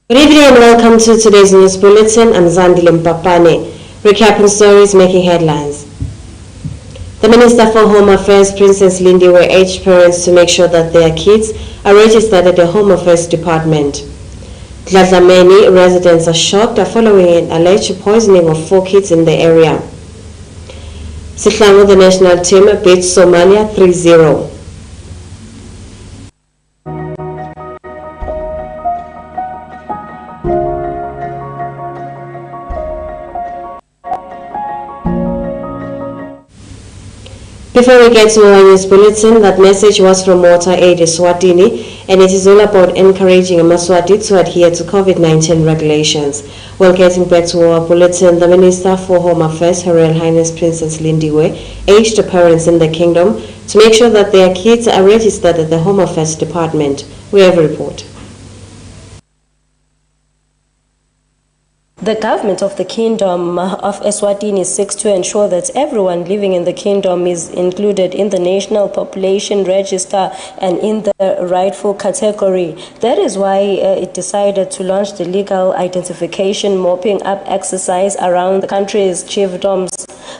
Good evening and welcome to today's news bulletin. I'm Zandile Mpapane, recapping stories making headlines. The Minister for Home Affairs, Princess Lindiwe, urged parents to make sure that their kids are registered at the Home Affairs Department. Dladlameni residents are shocked following an alleged poisoning of 4 kids in the area. Sihlangu, the national team, beats Somalia 3-0. Before we get to our news bulletin, that message was from Water Aid ESWATINI, and it is all about encouraging Yemaswati to adhere to COVID-19 regulations. Well, getting back to our bulletin, the Minister for Home Affairs, Her Royal Highness Princess Lindiwe, urged the parents in the kingdom to make sure that their kids are registered at the Home Affairs Department. We have a report. The government of the Kingdom of Eswatini seeks to ensure that everyone living in the kingdom is included in the National Population Register and in the rightful category. That is why it decided to launch the legal identification mopping up exercise around the country's chiefdoms.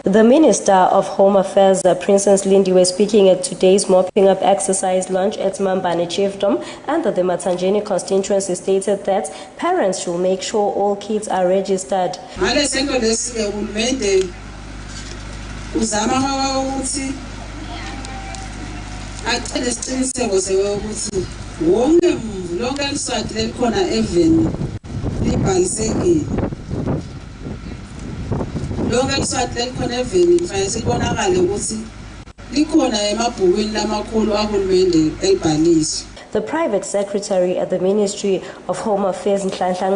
The Minister of Home Affairs, Princess Lindiwe, speaking at today's mopping up exercise launch at Mambane Chiefdom under the Matanjeni constituency, stated that parents should make sure all kids are registered. The private secretary at the Ministry of Home Affairs, Nhlanhla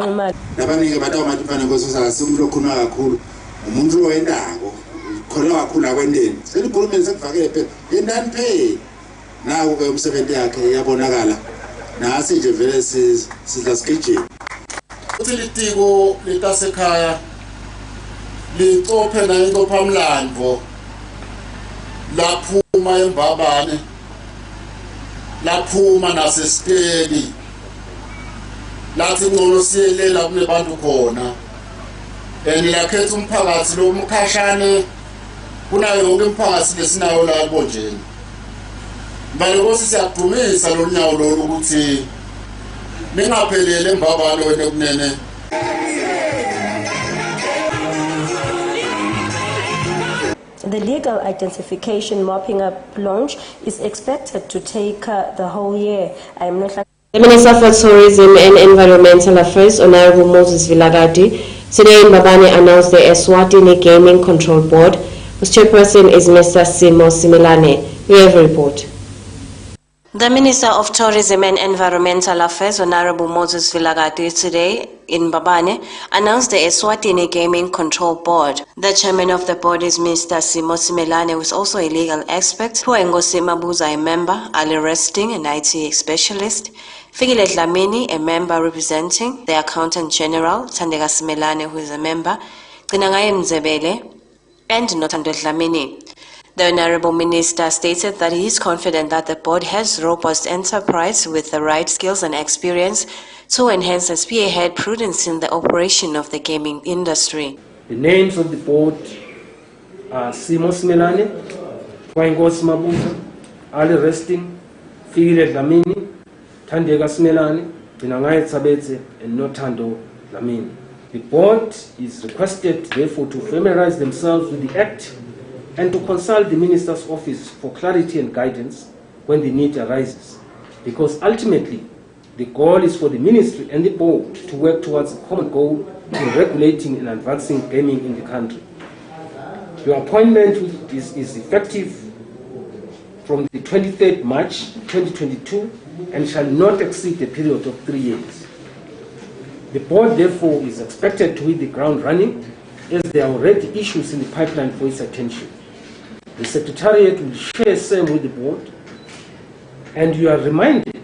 liqophela inqophamlando laphuma eMbabane laphuma nasesiteni lathi ngcono siyelela kunebantu khona lakhetha umphakathi lo umkhashane kunayo yonke imphakathi lesinayo la eBonjeni baloko siyaqhumisa lo nyawo lo ukuthi ningaphelele eMbabane wena kunene. The legal identification mopping up launch is expected to take the whole year. The Minister for Tourism and Environmental Affairs, Honorable Moses Vilagati, today in Mbabane announced the ESWATINI Gaming Control Board, whose chairperson is Mr. Simo Similane. We have a report. The Minister of Tourism and Environmental Affairs, Honorable Moses Vilagati, today in Mbabane announced the ESWATINI Gaming Control Board. The chairman of the board is Mr. Simo Similane, who is also a legal expert, Huengosi Mabuza, a member, Ali Resting, an IT specialist, Fikile Dlamini, a member representing the Accountant General, Tandega Similane, who is a member, Tinangaye Mzebele, and Notando Dlamini. The Honorable Minister stated that he is confident that the board has robust enterprise with the right skills and experience to enhance and spearhead prudence in the operation of the gaming industry. The names of the board are Simo Similane, Huengosi Mabuza, Ali Resting, Fikile Dlamini, Tandega Similane, Tinangaye Tsabetse, and Notando Dlamini. The board is requested, therefore, to familiarize themselves with the Act and to consult the Minister's Office for clarity and guidance when the need arises. Because ultimately, the goal is for the Ministry and the Board to work towards a common goal in regulating and advancing gaming in the country. Your appointment is effective from the 23rd March 2022 and shall not exceed the period of 3 years. The Board, therefore, is expected to hit the ground running as there are already issues in the pipeline for its attention. The Secretariat will share same with the Board, and you are reminded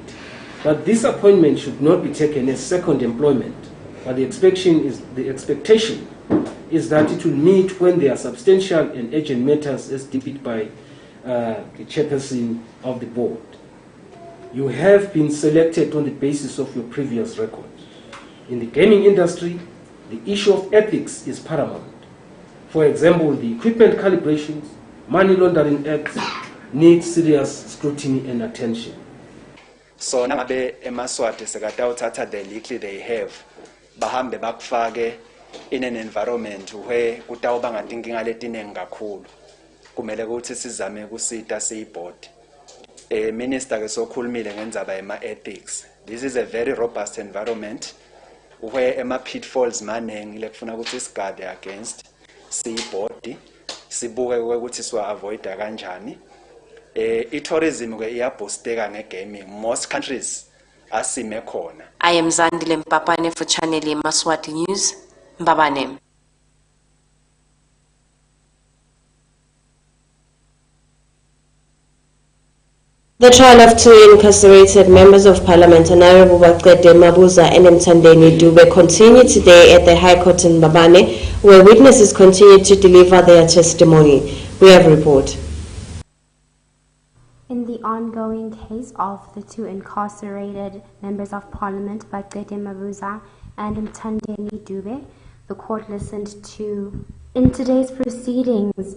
that this appointment should not be taken as second employment, but the expectation is that it will meet when there are substantial and urgent matters as depicted by the chairperson of the board. You have been selected on the basis of your previous record. In the gaming industry, the issue of ethics is paramount. For example, the equipment calibrations, money laundering acts need serious scrutiny and attention. So nangabe eMaswati sekatawuthatha the legal they have, bahambe bakufake in an environment where kutawuba ngatinkinga letinengi kakhulu. Kumele ukuthi sizame kusita siyibhodi. Minister ke sokhulumile ngendzaba yema ethics. This is a very robust environment where ema pitfalls manengi lekufuna ukuthi sigade against siyibhodi sibuke ukuthi siwa avoid kanjani. I-tourism ke iyabhoosteka ngegaming. Most countries asime khona. I am Zandile Mpapane for Channel Yemaswati News. Mbabane. The trial of two incarcerated members of Parliament, Honorable Yemaswati and Mthandeni Dube, continued today at the High Court in Mbabane, where witnesses continued to deliver their testimony. We have a report. In the ongoing case of the two incarcerated members of Parliament, Yemaswati and Mthandeni Dube, the court listened to, in today's proceedings,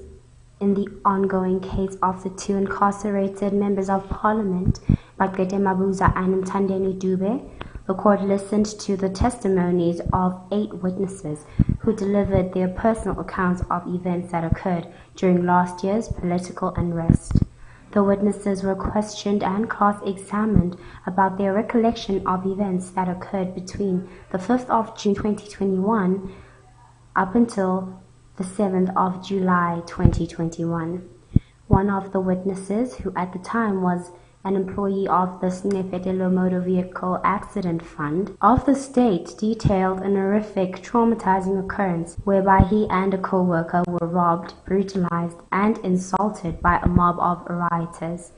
in the ongoing case of the two incarcerated members of Parliament, Yemaswati and Mthandeni Dube, the court listened to the testimonies of 8 witnesses who delivered their personal accounts of events that occurred during last year's political unrest. The witnesses were questioned and cross-examined about their recollection of events that occurred between the 5th of June 2021 up until the 7th of July 2021. One of the witnesses, who at the time was an employee of the Snefetelo Motor Vehicle Accident Fund of the state, detailed an horrific, traumatizing occurrence whereby he and a co-worker were robbed, brutalized, and insulted by a mob of rioters.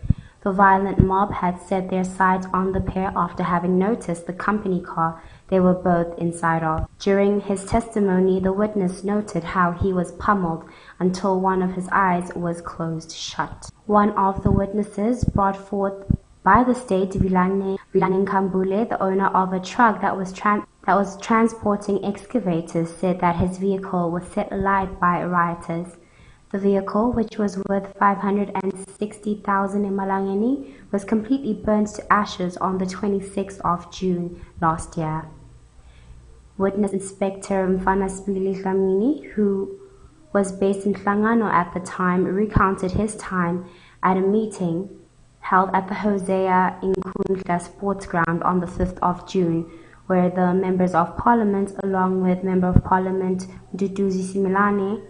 The violent mob had set their sights on the pair after having noticed the company car they were both inside of. During his testimony, the witness noted how he was pummeled until one of his eyes was closed shut. One of the witnesses, brought forth by the state, Vilane Kambule, the owner of a truck that was transporting excavators, said that his vehicle was set alight by rioters. The vehicle, which was worth 560,000 emalangeni, was completely burnt to ashes on the 26th of June last year. Witness Inspector Mfanasibili Dlamini, who was based in Hlangano at the time, recounted his time at a meeting held at the Hosea Inkundla Sports Ground on the 5th of June, where the members of Parliament, along with Member of Parliament Duduzi Similane,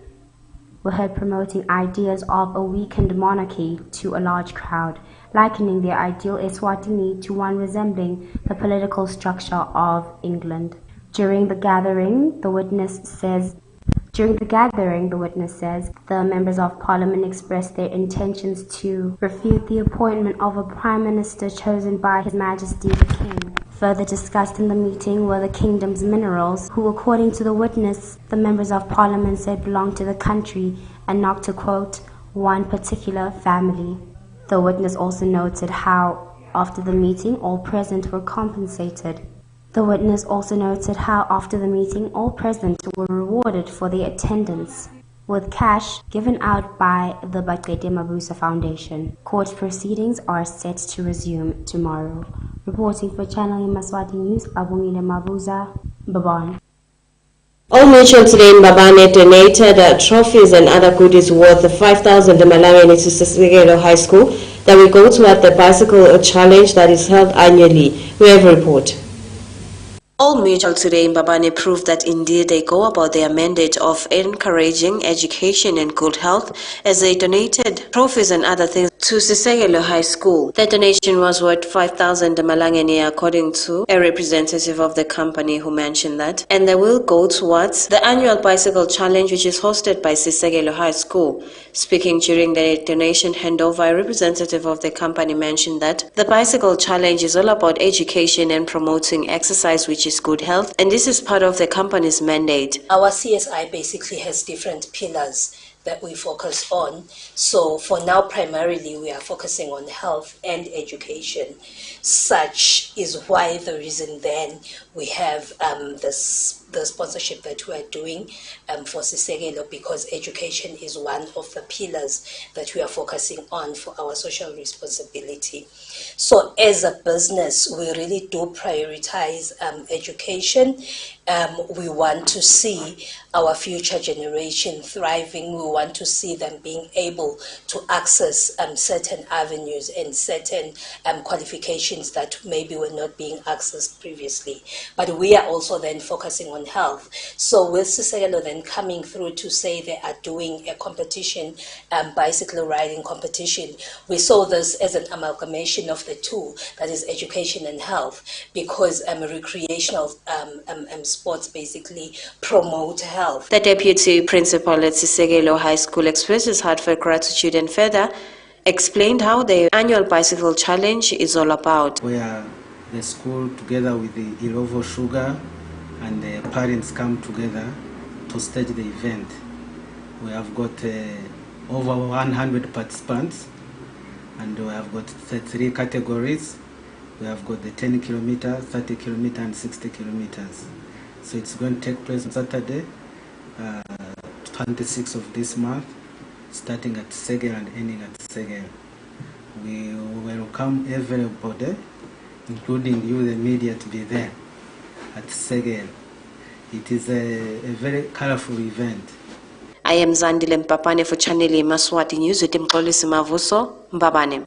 were heard promoting ideas of a weakened monarchy to a large crowd, likening their ideal Eswatini to one resembling the political structure of England. During the gathering, the witness says, the members of Parliament expressed their intentions to refute the appointment of a Prime Minister chosen by His Majesty the King. Further discussed in the meeting were the kingdom's minerals, who, according to the witness, the members of Parliament said belonged to the country and not to, quote, one particular family. The witness also noted how, after the meeting, all present were compensated. The witness also noted how, after the meeting, all present were rewarded for their attendance with cash given out by the Yemaswati Foundation. Court proceedings are set to resume tomorrow. Reporting for Channel Yemaswati News, Abungile Mabuza, Mbabane. All Mutual today in Mbabane donated trophies and other goodies worth 5,000 Malangeni to Sisekelo High School that will go toward the bicycle challenge that is held annually. We have a report. All Mutual today in Mbabane proved that indeed they go about their mandate of encouraging education and good health as they donated trophies and other things to Sisekelo High School. The donation was worth 5,000 Malangeni according to a representative of the company who mentioned that, and they will go towards the annual bicycle challenge which is hosted by Sisekelo High School. Speaking during the donation handover, a representative of the company mentioned that the bicycle challenge is all about education and promoting exercise, which is good health, and this is part of the company's mandate. Our CSI basically has different pillars that we focus on. So for now, primarily, we are focusing on health and education. Such is why the reason then we have the sponsorship that we are doing for Sisekelo, because education is one of the pillars that we are focusing on for our social responsibility. So as a business, we really do prioritize education. We want to see our future generation thriving. We want to see them being able to access certain avenues and certain qualifications that maybe were not being accessed previously. But we are also then focusing on health. So with Sisekelo then coming through to say they are doing a competition, bicycle riding competition, we saw this as an amalgamation of the two, that is education and health, because recreational sports basically promote health. The deputy principal at Sisekelo High School expresses heartfelt gratitude and further explained how the annual bicycle challenge is all about. Where the school together with the Ilovo Sugar and the parents come together to stage the event. We have got over 100 participants, and we have got 3 categories. We have got the 10 kilometers, 30 kilometers, and 60 kilometers. So it's going to take place on Saturday, 26th of this month, starting at Segel and ending at Segel. We welcome everybody, including you, the media, to be there at Segel. It is a very colorful event. I am Zandile Mpapane for Channel Yemaswati News with Mkolisi Mavuso, Mbabane.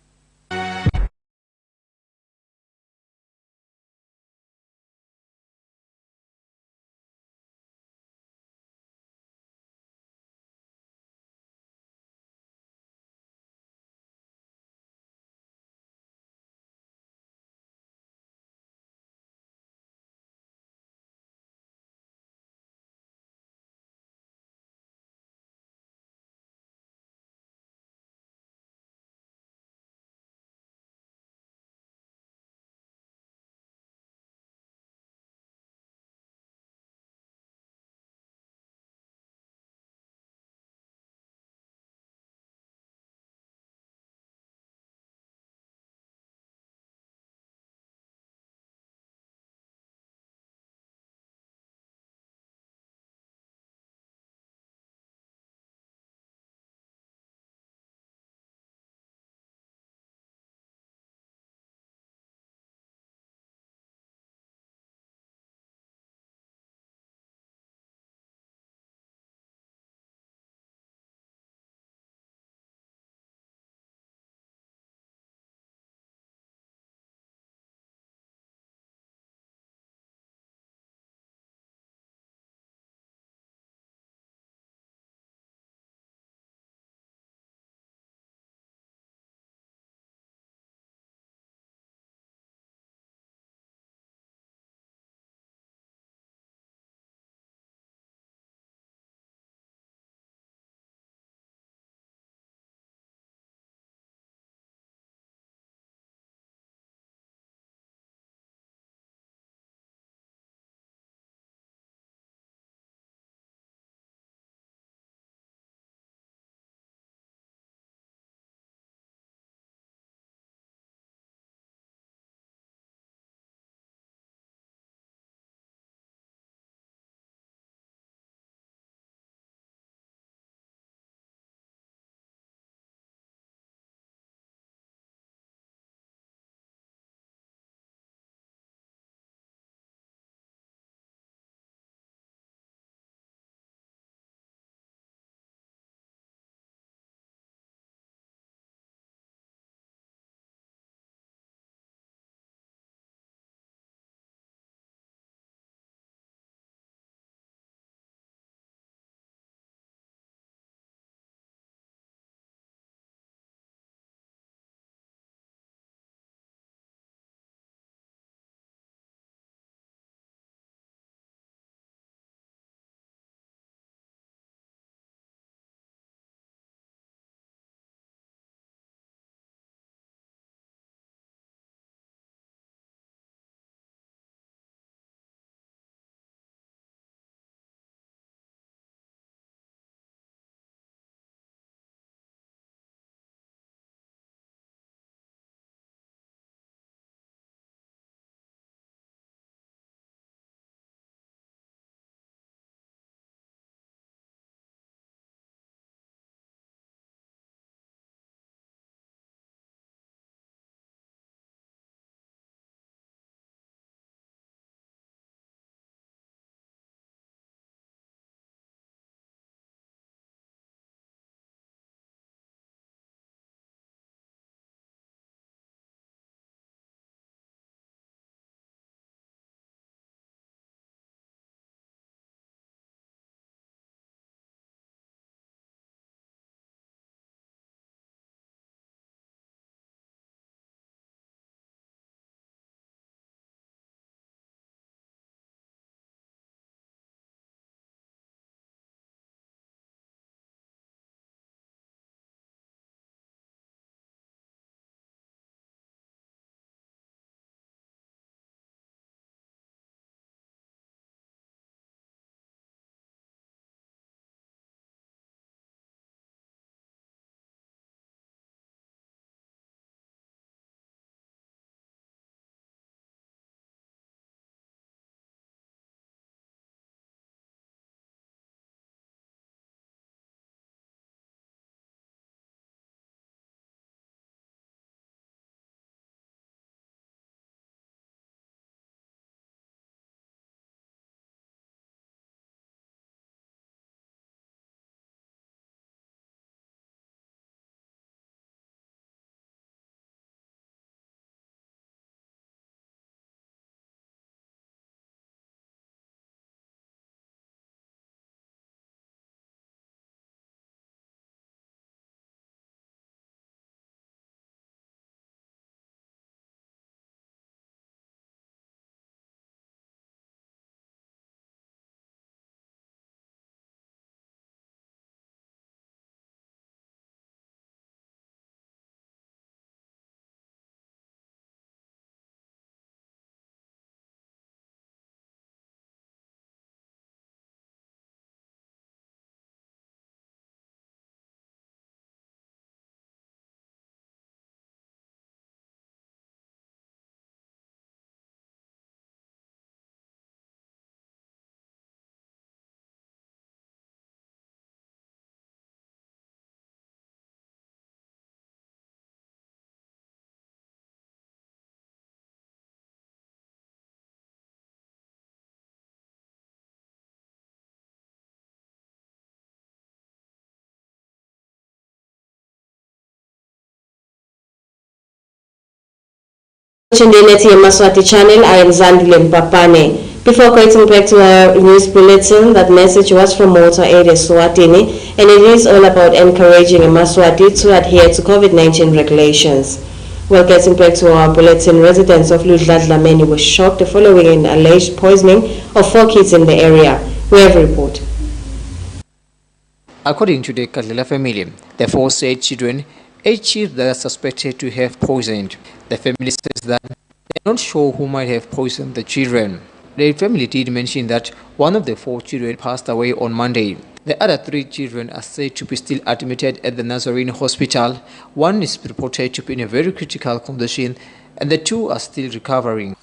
Watching the Yemaswati channel, I am Zandile Mpapane. Before getting back to our news bulletin, that message was from Motor Aid ESWATINI, and it is all about encouraging Yemaswati to adhere to COVID-19 regulations. Well, getting back to our bulletin, residents of Ludladlameni were shocked following an alleged poisoning of 4 kids in the area. We have a report. According to the Kadlela family, the 4 said children, 8 children that are suspected to have poisoned. The family says that they are not sure who might have poisoned the children. The family did mention that one of the 4 children passed away on Monday. The other 3 children are said to be still admitted at the Nazarene Hospital. One is reported to be in a very critical condition, and the 2 are still recovering.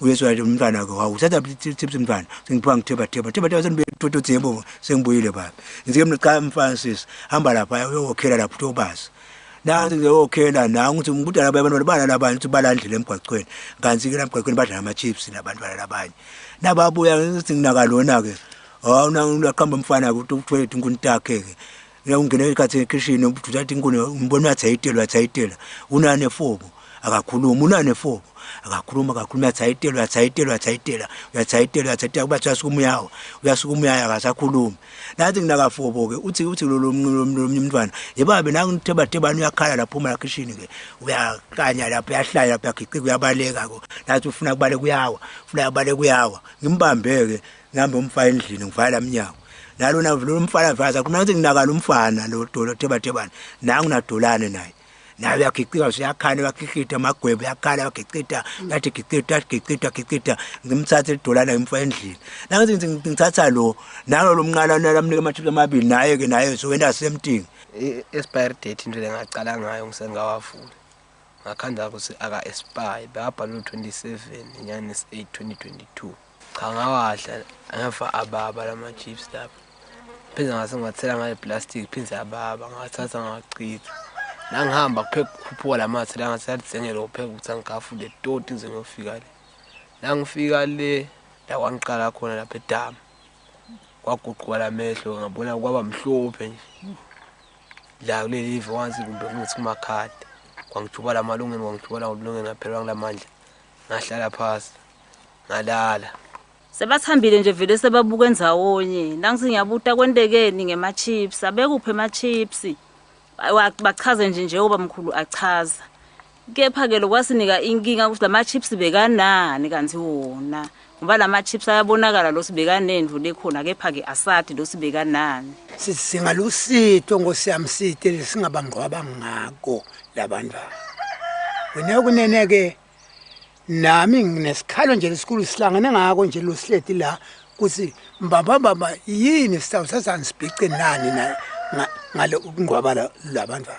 akakhuluma tsayitela kuba uyasukumyawo akasakhulumi nathi nginakafobo ke uthi lo mntwana yebabe nangitheba uyakhala lapho uma lakishini ke uyakanya lapho yahlaya lapho yagiqika uyabaleka ko nathi ufuna kubale kuyawa ngimbambe ke ngihambe umfaka endlini ngivala umnyango nalona lo mfana vaza kunathi nginakala umfana lo theba nangu nadolane naye nawe yagiqika siyakhana yakhikita amagwebo yakhala yagiqita yathi giqita ngimthathe idolana ngimfa endlini nangithi ngithatha lo nalo mnqala namnika amathiphu amabili naye so wenda semting expire date into lengacala ngayo ngisengawafuna ngakhanda ukuthi aka expire babhala 27 inyanga 8 2022 cha ngawadla ngafa ababa lama chips lapha pheze ngase ngathela ngaye plastic pheze ababa ngathatha ngachitha nangihamba kuphela lamathe la ngasazengela upheka ukuthi ngikafu le toti ngize ngiyofika le la ngifika le la wangiqala khona lapha edamu kwaguquka lamehlo ngabona kwaba mhlophe nje la kuleli live once kumbe ngithi kumakhadi kwangijubala amalungeni kwangijubala ulungeni ngaphelwa ngilamandla ngahlala phasi ngalala sebathambile nje vele sebabuka endawonye nangithi ngiyabuta kwendekeni ngema chips abekuphe ama chips bachaze nje oba mkhulu achaza kepha ke lokwasinika inkinga ukuthi lama chips bekanani kanti wona ngoba lama chips ayabonakala lo sibekanendvu lekhona kepha ke asathi lo sibekanani singalusito ngosiyamsite lesingabangqwaba ngako labantu wena kunene ke nami nginesikhalo nje lesikhulu sihlangane ngako nje lo sihleti la kuthi mbamba yini sitawuthatha nisibhice nani na ngale ukungwaba labantu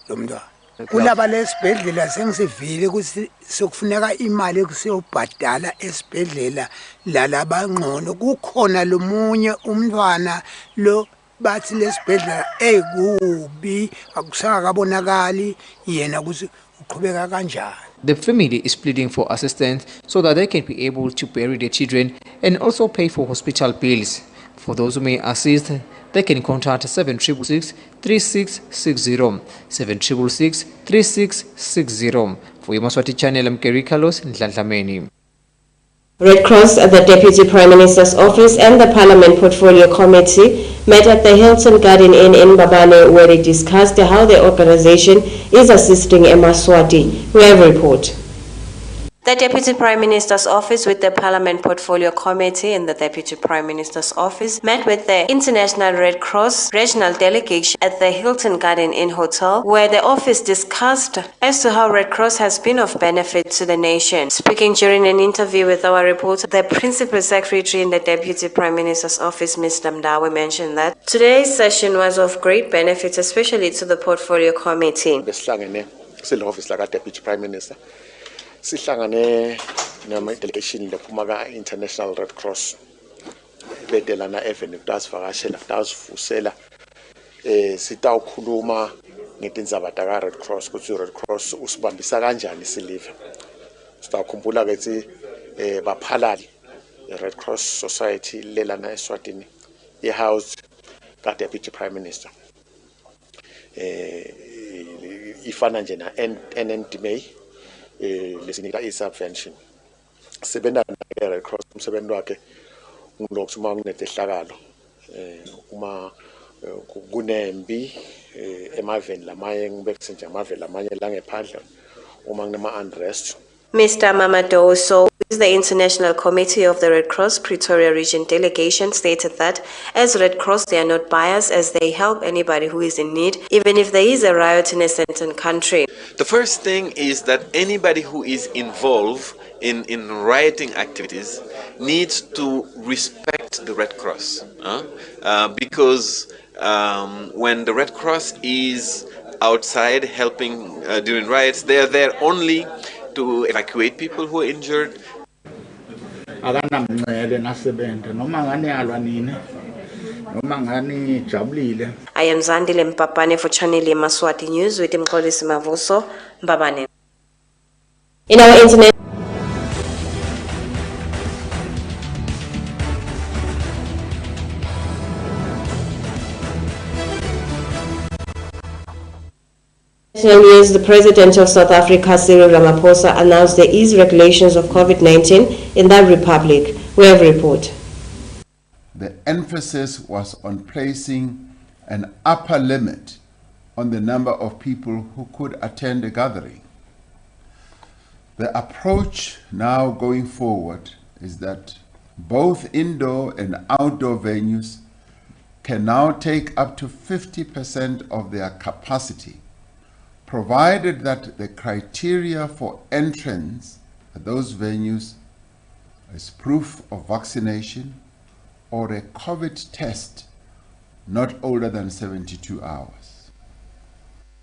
lo mntwana kulaba lesibhedlela sengisivile ukuthi sokufuneka imali ekusiyobhadala esibhedlela lalabangcono kukhona lomunye umntwana lo bathi lesibhedlela ekubi akusanga kabonakali yena ukuthi uqhubeka kanjani. The family is pleading for assistance so that they can be able to bury their children and also pay for hospital bills. For those who may assist, they can contact 766 3660, 766 3660. For Yemaswati channel, I'm Kerry Carlos in Ndlandlameni. Red Cross, the Deputy Prime Minister's Office and the Parliament Portfolio Committee met at the Hilton Garden Inn in Mbabane, where they discussed how the organization is assisting Yemaswati. We have a report. The Deputy Prime Minister's Office with the Parliament Portfolio Committee and the Deputy Prime Minister's Office met with the International Red Cross regional delegation at the Hilton Garden Inn Hotel, where the office discussed as to how Red Cross has been of benefit to the nation. Speaking during an interview with our reporter, the Principal Secretary in the Deputy Prime Minister's Office, Mr. Mdawe, mentioned that today's session was of great benefit, especially to the Portfolio Committee. Office like Deputy Prime Minister. Sihlangane nama delegation lephuma ka International Red Cross bedelana even ukudasivakashela ukudasivusela sitawukhuluma ngetindzaba ta Red Cross ukuthi Red Cross usibambisa kanjani silive sitawukhumbula ukuthi baphalali Red Cross Society lelana eSwatini house ka Deputy Prime Minister ifana nje na NNDMA lesinika i-subvention. Sebenza ne-Red Cross umsebenzi wakhe ngilokhu uma kunedehlakalo uma kunembi emaveni lamanye ngibekise nje amaveni lamanye la ngephandle uma kunema-unrest. Mr. Mamadoso, who is the International Committee of the Red Cross Pretoria Region delegation, stated that as Red Cross they are not biased as they help anybody who is in need, even if there is a riot in a certain country. The first thing is that anybody who is involved in rioting activities needs to respect the Red Cross because when the Red Cross is outside helping during riots, they are there only to evacuate people who are injured. I am Zandile Mpapane for Channel Yemaswati News with Mkolisi Mavuso Mbabane. In our internet news, the President of South Africa, Cyril Ramaphosa, announced the ease regulations of COVID-19 in that republic. We have a report. The emphasis was on placing an upper limit on the number of people who could attend a gathering. The approach now going forward is that both indoor and outdoor venues can now take up to 50% of their capacity, provided that the criteria for entrance at those venues is proof of vaccination or a COVID test not older than 72 hours.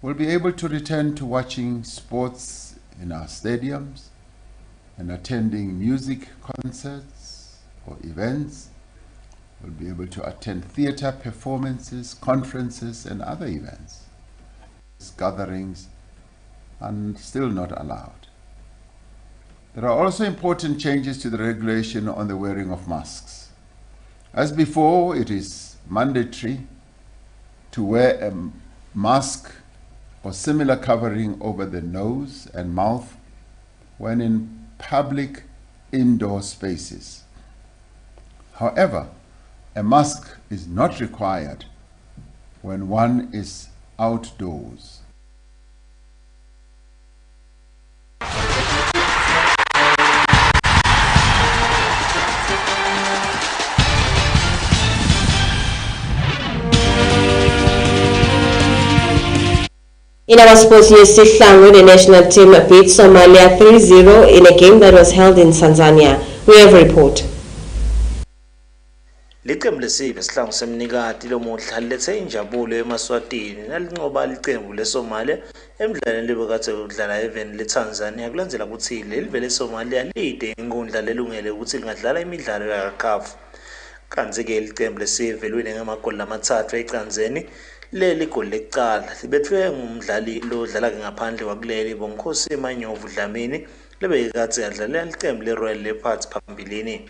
We'll be able to return to watching sports in our stadiums and attending music concerts or events. We'll be able to attend theater performances, conferences, and other events. Gatherings are still not allowed. There are also important changes to the regulation on the wearing of masks. As before, it is mandatory to wear a mask or similar covering over the nose and mouth when in public indoor spaces. However, a mask is not required when one is outdoors. In our sports news, Sihlangu, the national team beat Somalia 3-0 in a game that was held in Tanzania. We have a report. Liqembu lesibili Sihlangu semnikati lomuhla lethe injabulo eMaswatini nalinqoba liqembu leSomalia emidlalweni lebekade udlala eveni leTanzania kulandzela ukuthi lelive leSomalia lide inkundla lelungele ukuthi lingadlala imidlalo yaCAF. Kanti-ke liqembu lesive liwine ngamagoli amathathu ecanzeni. Leli goli lekucala libethwe ngumdlali lo dlala-ke ngaphandle kwakuleli Bonkosi Manyovu Dlamini lebekade yadlalela liqembu leRoyal Leopards phambilini.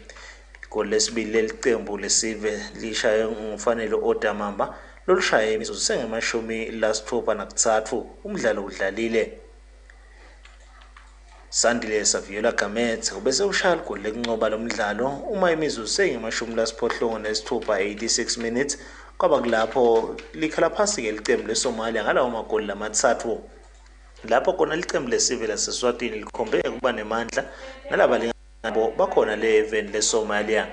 Igoli lesibili leli qembu lesive lishaye ngufanele Odamamba lolushaye imizuzu sengamashumi lasithupha nakuthathu umdlalo udlalile. Sandile Saviola Gamet ubese ushaya igoli lekunqoba lomdlalo uma imizuzu sengamashumi lasiphohlongo nesithupha 86 minutes kwaba kulapho likhala phasi ke liqembu leSomalia ngalawo magoli amathathu. Lapho khona liqembu lesive laseSwatini likhombe ukuba nemandla nalaba lingabo bakhona le event leSomalia.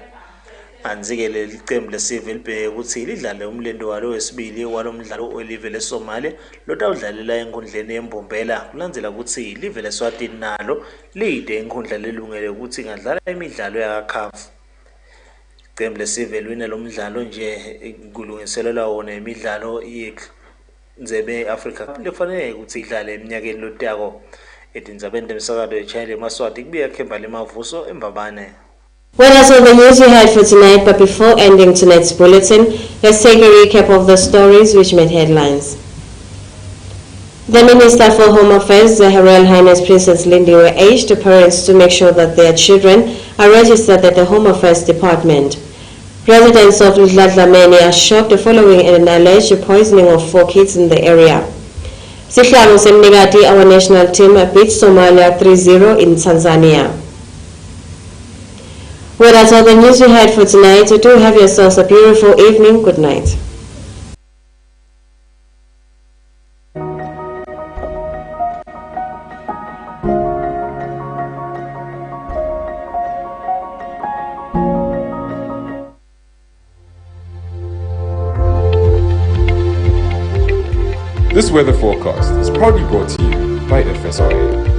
Anzike leli qembu lesive libheke ukuthi lidlale umlendo walo wesibili walomdlalo olive leSomalia lotawudlalela enkundleni yembombela kulandzela ukuthi live leSwatini nalo lide inkundla lelungele ukuthi ngadlala imidlalo yaCAF. Iqembu lesive liwine lomdlalo nje kulungiselelwa wona imidlalo yeNdebe Africa lefanele ukuthi idlale eminyakeni lotako. Edinzabende emsakado eChannel Yemaswati kubuya Khembali Mavuso eMbabane. Well, that's all the news we had for tonight, but before ending tonight's bulletin, let's take a recap of the stories which made headlines. The Minister for Home Affairs, Her Royal Highness Princess Lindiwe, urged parents to make sure that their children are registered at the Home Affairs Department. Residents of Dlamini are shocked following an alleged poisoning of 4 kids in the area. Sihlalo Semnigati, our national team, beat Somalia 3-0 in Tanzania. Well, that's all the news we had for tonight. So do have yourselves a beautiful evening. Good night. This weather forecast is proudly brought to you by FSOA.